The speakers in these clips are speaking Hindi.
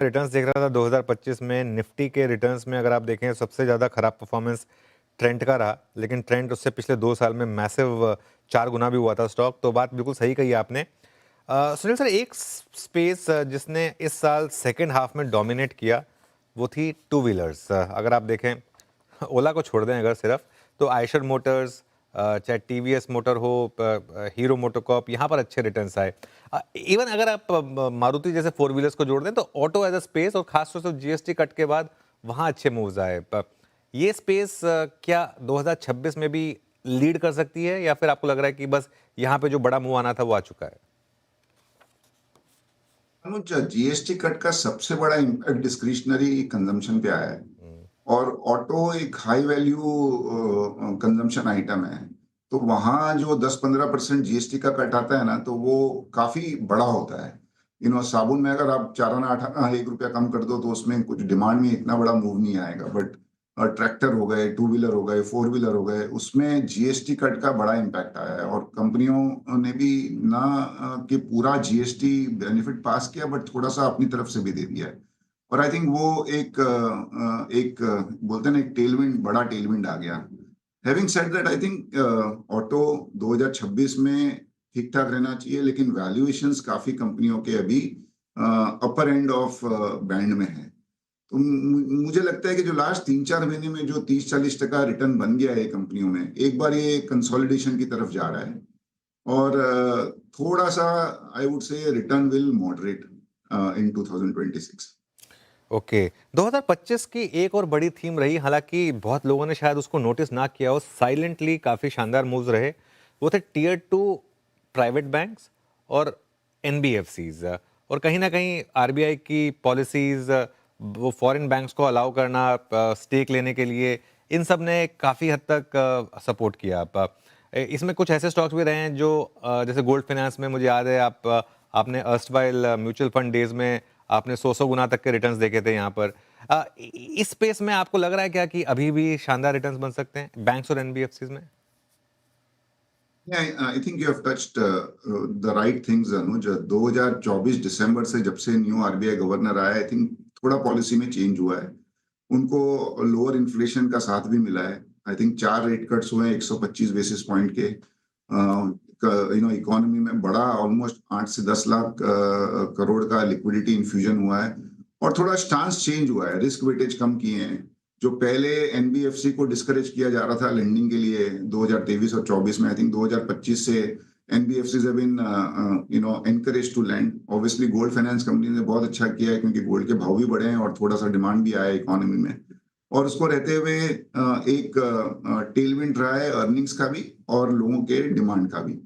रिटर्न्स देख रहा था 2025 में निफ्टी के रिटर्न्स में अगर आप देखें सबसे ज़्यादा खराब परफॉर्मेंस ट्रेंड का रहा, लेकिन ट्रेंड उससे पिछले 2 साल में मैसिव 4 गुना भी हुआ था स्टॉक, तो बात बिल्कुल सही कही आपने। सुनील सर, एक स्पेस जिसने इस साल सेकंड हाफ में डोमिनेट किया, वो थी टू व्हीलर्स। अगर आप देखें, ओला को छोड़ दें अगर सिर्फ, तो आयशर मोटर्स, चाहे टीवीएस मोटर हो, हीरो मोटोकॉर्प, यहाँ पर अच्छे रिटर्न्स आए। इवन अगर आप मारुति जैसे फोर व्हीलर्स को जोड़ दें तो ऑटो एज अ स्पेस और खासतौर से जीएसटी कट के बाद वहाँ अच्छे मूव्स आए। ये स्पेस क्या 2026 में भी लीड कर सकती है, या फिर आपको लग रहा है कि बस यहाँ पे जो बड़ा मूव आना था वो आ चुका है? अनुज, जीएसटी कट का सबसे बड़ा इम्पैक्ट डिस्क्रिशनरी कंजम्पशन पे आया है। हम्म। और ऑटो एक हाई वैल्यू कंजम्पशन आइटम है। तो वहां जो 10-15% जीएसटी का कट आता है ना, तो वो काफी बड़ा होता है। साबुन में अगर आप 4 आना 8 आना 1 रुपया कम कर दो तो उसमें कुछ डिमांड में इतना बड़ा मूव नहीं आएगा। बट ट्रैक्टर हो गए, टू व्हीलर हो गए, फोर व्हीलर हो गए, उसमें जीएसटी कट का बड़ा इम्पैक्ट आया है। और कंपनियों ने भी ना कि पूरा जीएसटी बेनिफिट पास किया, बट थोड़ा सा अपनी तरफ से भी दे दिया है। और आई थिंक वो बोलते हैं ना, एक टेलविंड, बड़ा टेलविंड आ गया। Having said that, I think auto 2026 में ठीक ठाक रहना चाहिए, लेकिन वैल्यूएशंस काफी कंपनियों के अभी अपर एंड ऑफ बैंड में है। तो मुझे लगता है कि जो लास्ट 3-4 महीने में जो 30-40% रिटर्न बन गया है कंपनियों में, एक बार ये कंसोलिडेशन की तरफ जा रहा है। और थोड़ा सा I would say return will moderate in 2026। Okay, 2025 की एक और बड़ी थीम रही, हालांकि बहुत लोगों ने शायद उसको नोटिस ना किया हो, साइलेंटली काफ़ी शानदार मूव्स रहे, वो थे टियर टू प्राइवेट बैंक्स और एनबीएफसीज। और कहीं ना कहीं आरबीआई की पॉलिसीज, वो फॉरेन बैंक्स को अलाउ करना स्टेक लेने के लिए, इन सब ने काफ़ी हद तक सपोर्ट किया। इसमें कुछ ऐसे स्टॉक्स भी रहे हैं जो जैसे गोल्ड फाइनेंस में मुझे याद है आपने अर्स्टवाइल म्यूचुअल फंड डेज में आपने 100 गुना तक के रिटर्न्स देखे थे यहाँ पर। इस स्पेस में आपको लग रहा है क्या कि अभी भी शानदार रिटर्न्स बन सकते हैं बैंक्स और एनबीएफसीज में? I think you have touched the right things Anuj. 2024 दिसंबर से जब से न्यू आरबीआई गवर्नर आया, आई थिंक थोड़ा पॉलिसी में चेंज हुआ है। उनको लोअर इन्फ्लेशन का साथ भी मिला है। आई थिंक 4 रेट कट्स हुए हैं 125 बेसिस पॉइंट के। इकोनॉमी में बड़ा ऑलमोस्ट 8 से 10 लाख करोड़ का लिक्विडिटी इन्फ्यूजन हुआ है। और थोड़ा स्टांस चेंज हुआ है, रिस्क वेटेज कम किए हैं। जो पहले एनबीएफसी को डिस्करेज किया जा रहा था लेंडिंग के लिए 2023 और 24 में, आई थिंक 2025 से NBFCs have been encourage to lend. Obviously gold finance company ने बहुत अच्छा किया है, क्योंकि गोल्ड के भाव भी बढ़े हैं और थोड़ा सा डिमांड भी आया है इकोनॉमी में। और उसको रहते हुए एक टेलविंड रहा है अर्निंग्स का भी और लोगों के डिमांड का भी।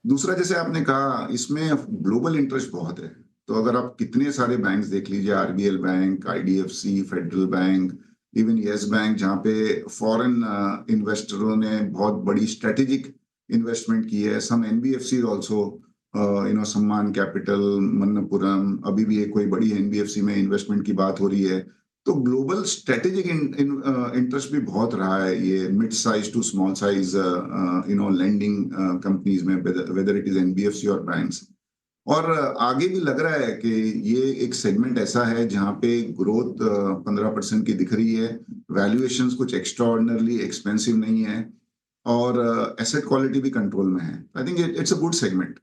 दूसरा, जैसे आपने कहा, इसमें ग्लोबल इंटरेस्ट बहुत है। तो अगर आप कितने सारे बैंक्स देख लीजिए, RBL bank, IDFC, federal bank, even yes bank, जहाँ पे फॉरेन इन्वेस्टरों ने बहुत बड़ी स्ट्रेटेजिक इन्वेस्टमेंट की है। सम एनबीएफसी ऑल्सो, सम्मान कैपिटल, मन्नपुरम, अभी भी एक कोई बड़ी एनबीएफसी में इन्वेस्टमेंट की बात हो रही है। तो ग्लोबल स्ट्रेटेजिक इंटरेस्ट भी बहुत रहा है ये mid size to small size lending companies में, वेदर इट इज एनबीएफसी और बैंक्स। और आगे भी लग रहा है कि ये एक सेगमेंट ऐसा है जहां पे ग्रोथ 15% की दिख रही है। वैल्यूएशंस कुछ एक्स्ट्रा ऑर्डिनरली एक्सपेंसिव नहीं है। और एसेट क्वालिटी भी कंट्रोल में है। I think it's a good segment.